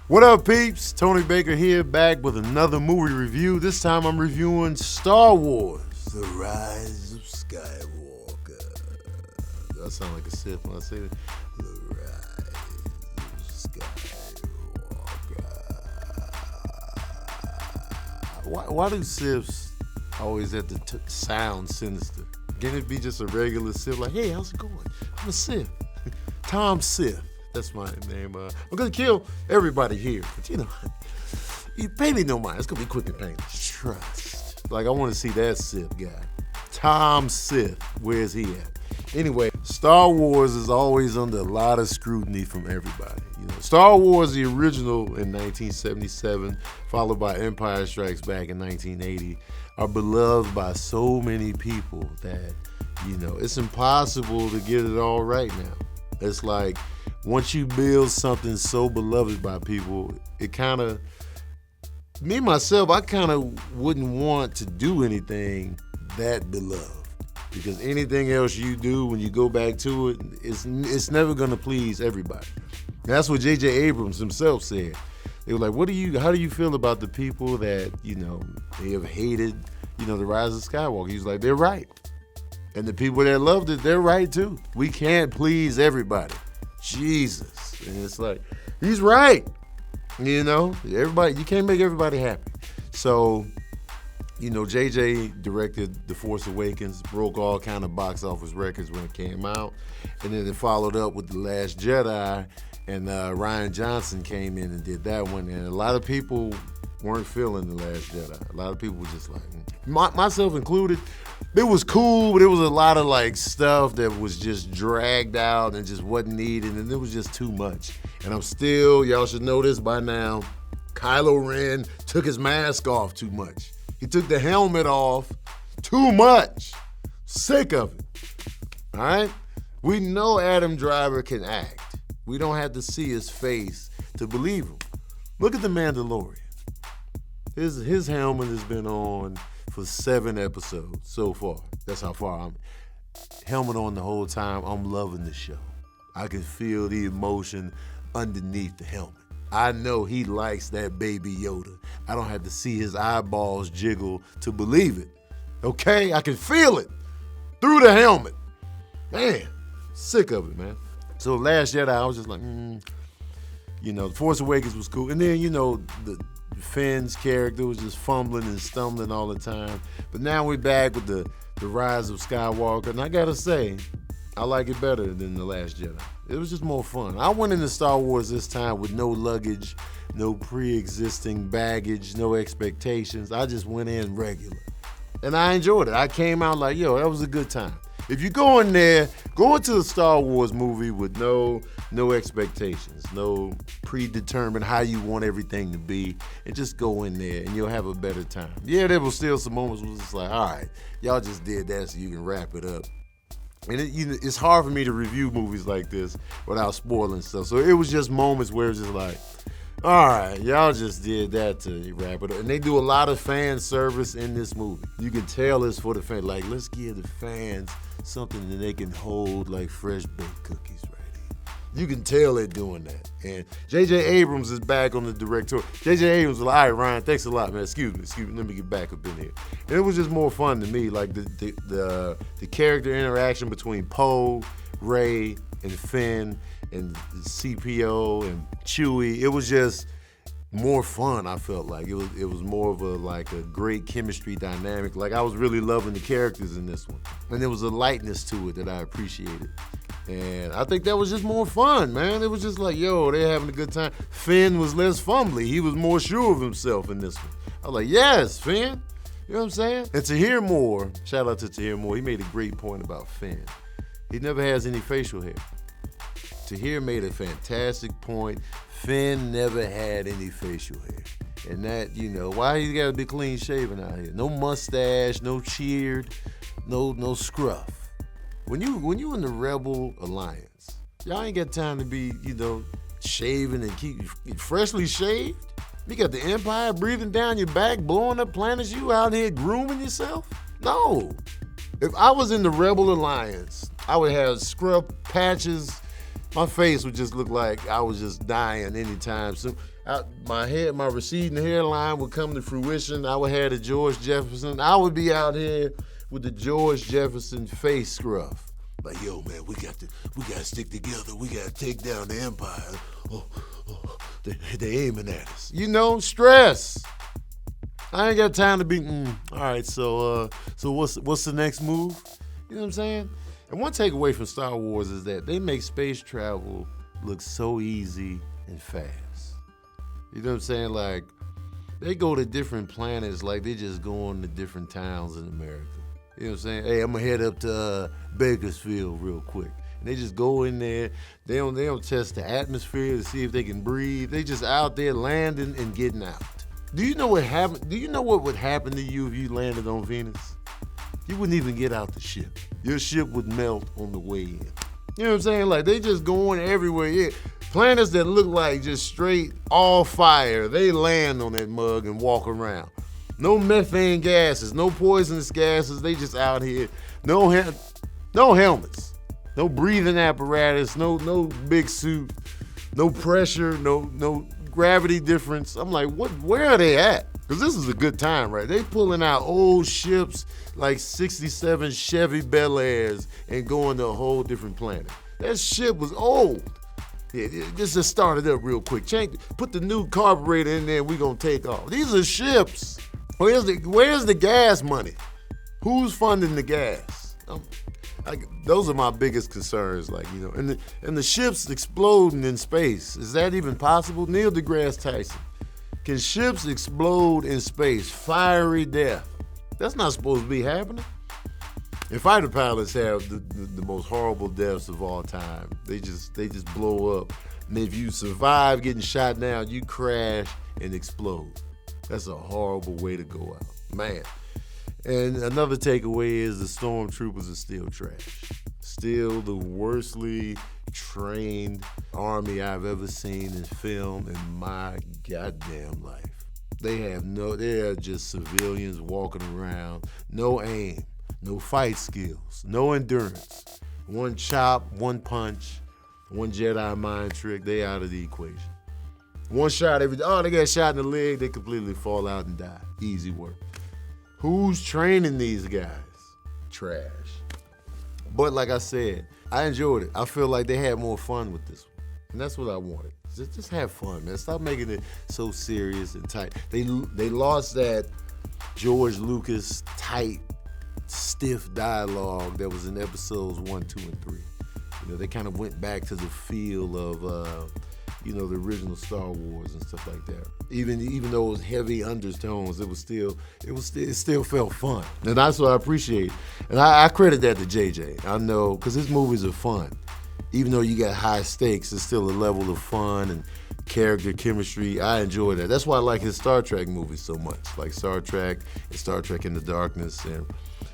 What up, peeps? Tony Baker here, back with another movie review. This time I'm reviewing Star Wars, The Rise of Skywalker. Do I sound like a Sith when I say that? The Rise of Skywalker. Why do Siths always have to sound sinister? Can it be just a regular Sith? Like, hey, how's it going? I'm a Sith. Tom Sith. That's my name. I'm gonna kill everybody here, but you pay me no mind. It's gonna be quick and painless. Trust. Like, I want to see that Sith guy, Tom Sith. Where's he at? Anyway, Star Wars is always under a lot of scrutiny from everybody. Star Wars, the original in 1977, followed by Empire Strikes Back in 1980, are beloved by so many people that it's impossible to get it all right now. It's like, once you build something so beloved by people, it kind of, I kind of wouldn't want to do anything that beloved. Because anything else you do when you go back to it, it's never going to please everybody. And that's what J.J. Abrams himself said. They were like, how do you feel about the people that, they have hated, The Rise of Skywalker? He's like, they're right. And the people that loved it, they're right too. We can't please everybody. Jesus. And it's like, he's right. Everybody, you can't make everybody happy. So, JJ directed The Force Awakens, broke all kind of box office records when it came out. And then it followed up with The Last Jedi, and Rian Johnson came in and did that one. And a lot of people weren't feeling The Last Jedi. A lot of people were just like, myself included, it was cool, but it was a lot of stuff that was just dragged out and just wasn't needed, and it was just too much. And y'all should know this by now, Kylo Ren took his mask off too much. He took the helmet off too much. Sick of it. All right? We know Adam Driver can act. We don't have to see his face to believe him. Look at The Mandalorian. His helmet has been on for 7 episodes so far. That's how far I'm. Helmet on the whole time. I'm loving the show. I can feel the emotion underneath the helmet. I know he likes that baby Yoda. I don't have to see his eyeballs jiggle to believe it. Okay? I can feel it through the helmet. Man, sick of it, man. So Last Jedi, I was just like, The Force Awakens was cool. And then, the Finn's character was just fumbling and stumbling all the time. But now we're back with the Rise of Skywalker. And I gotta say, I like it better than The Last Jedi. It was just more fun. I went into Star Wars this time with no luggage, no pre-existing baggage, no expectations. I just went in regular. And I enjoyed it. I came out like, that was a good time. If you go in there, go into the Star Wars movie with no expectations, no predetermined how you want everything to be, and just go in there and you'll have a better time. Yeah, there were still some moments where it's just like, all right, y'all just did that so you can wrap it up. And it's hard for me to review movies like this without spoiling stuff. So it was just moments where it's just like, all right, y'all just did that to wrap it up. And they do a lot of fan service in this movie. You can tell it's for the fans. Like, let's give the fans something that they can hold like fresh baked cookies right here. You can tell they're doing that. And J.J. Abrams is back on the director. J.J. Abrams was like, all right, Ryan, thanks a lot, man. Excuse me. Let me get back up in here. And it was just more fun to me. Like the character interaction between Poe, Rey, and Finn, and the CPO and Chewie. It was just more fun, I felt like. It was more of a great chemistry dynamic. Like, I was really loving the characters in this one. And there was a lightness to it that I appreciated. And I think that was just more fun, man. It was just like, they're having a good time. Finn was less fumbly. He was more sure of himself in this one. I was like, yes, Finn. You know what I'm saying? And Tahir Moore, shout out to Tahir Moore, he made a great point about Finn. He never has any facial hair. Tahir made a fantastic point. Finn never had any facial hair. And that, why he gotta be clean shaven out here? No mustache, no cheered, no scruff. When you in the Rebel Alliance, y'all ain't got time to be, shaving and keep freshly shaved. You got the Empire breathing down your back, blowing up planets, you out here grooming yourself? No. If I was in the Rebel Alliance, I would have scrub patches. My face would just look like I was just dying anytime soon. my receding hairline would come to fruition. I would have the George Jefferson. I would be out here with the George Jefferson face scruff. Like, yo, man, we got to stick together. We got to take down the empire. They aiming at us. You know, stress. I ain't got time to be, all right, so what's the next move? You know what I'm saying? And one takeaway from Star Wars is that they make space travel look so easy and fast. You know what I'm saying? Like, they go to different planets like they just going to different towns in America. You know what I'm saying? Hey, I'm gonna head up to Bakersfield real quick. And they just go in there. They don't test the atmosphere to see if they can breathe. They just out there landing and getting out. Do you know what happened? Do you know what would happen to you if you landed on Venus? You wouldn't even get out the ship. Your ship would melt on the way in. You know what I'm saying? Like, they just going everywhere. Yeah. Planets that look like just straight all fire, they land on that mug and walk around. No methane gases, no poisonous gases. They just out here. No helmets, no breathing apparatus, no big suit, no pressure, no gravity difference. I'm like, where are they at? Because this is a good time, right? They pulling out old ships like 67 Chevy Bel Airs and going to a whole different planet. That ship was old. Yeah, just start it up real quick. Put the new carburetor in there and we're going to take off. These are ships. Where's the gas money? Who's funding the gas? Those are my biggest concerns, like, you know. And the ships exploding in space. Is that even possible? Neil deGrasse Tyson. Can ships explode in space? Fiery death. That's not supposed to be happening. And fighter pilots have the most horrible deaths of all time. They just blow up. And if you survive getting shot down, you crash and explode. That's a horrible way to go out, man. And another takeaway is the stormtroopers are still trash. Still the worstly trained army I've ever seen in film in my goddamn life. They are just civilians walking around, no aim, no fight skills, no endurance. One chop, one punch, one Jedi mind trick, they out of the equation. One shot they got shot in the leg, they completely fall out and die. Easy work. Who's training these guys? Trash. But like I said, I enjoyed it. I feel like they had more fun with this one. And that's what I wanted. Just have fun, man. Stop making it so serious and tight. They lost that George Lucas tight, stiff dialogue that was in episodes 1, 2, and 3. You know, they kind of went back to the feel of the original Star Wars and stuff like that. Even though it was heavy undertones, it still felt fun. And that's what I appreciate. And I credit that to JJ. I know, because his movies are fun. Even though you got high stakes, it's still a level of fun and character chemistry. I enjoy that. That's why I like his Star Trek movies so much. Like Star Trek and Star Trek Into Darkness. And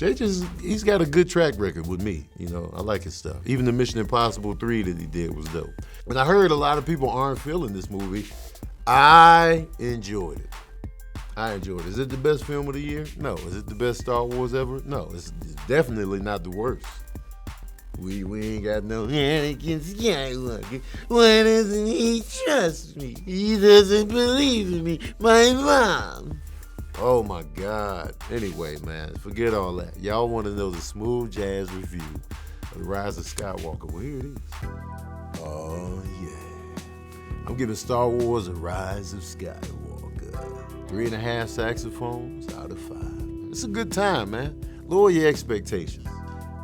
he's got a good track record with me. You know, I like his stuff. Even the Mission Impossible 3 that he did was dope. And I heard a lot of people aren't feeling this movie. I enjoyed it. Is it the best film of the year? No. Is it the best Star Wars ever? No. It's definitely not the worst. We ain't got no Anakin Skywalker. Why doesn't he trust me? He doesn't believe in me. My mom. Oh my God. Anyway, man, forget all that. Y'all want to know the smooth jazz review of The Rise of Skywalker? Well, here it is. Oh, yeah. I'm giving Star Wars The Rise of Skywalker 3.5 saxophones out of 5. It's a good time, man. Lower your expectations.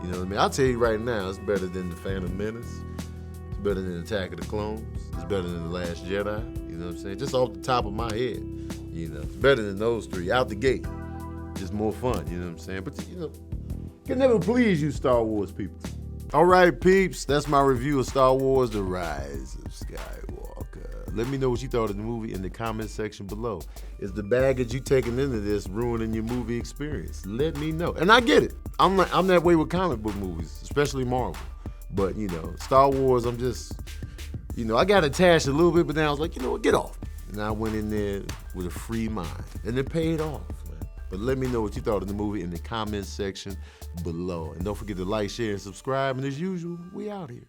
You know what I mean? I'll tell you right now, it's better than The Phantom Menace. It's better than Attack of the Clones. It's better than The Last Jedi. You know what I'm saying? Just off the top of my head. You know, it's better than those 3 out the gate. Just more fun, you know what I'm saying? But, you know, can never please you Star Wars people. All right, peeps, that's my review of Star Wars The Rise of Skywalker. Let me know what you thought of the movie in the comment section below. Is the baggage you taking into this ruining your movie experience? Let me know. And I get it. I'm that way with comic book movies, especially Marvel. But, you know, Star Wars, I'm just, you know, I got attached a little bit, but then I was like, you know what, get off. And I went in there with a free mind. And it paid off, man. But let me know what you thought of the movie in the comment section below. And don't forget to like, share, and subscribe. And as usual, we out here.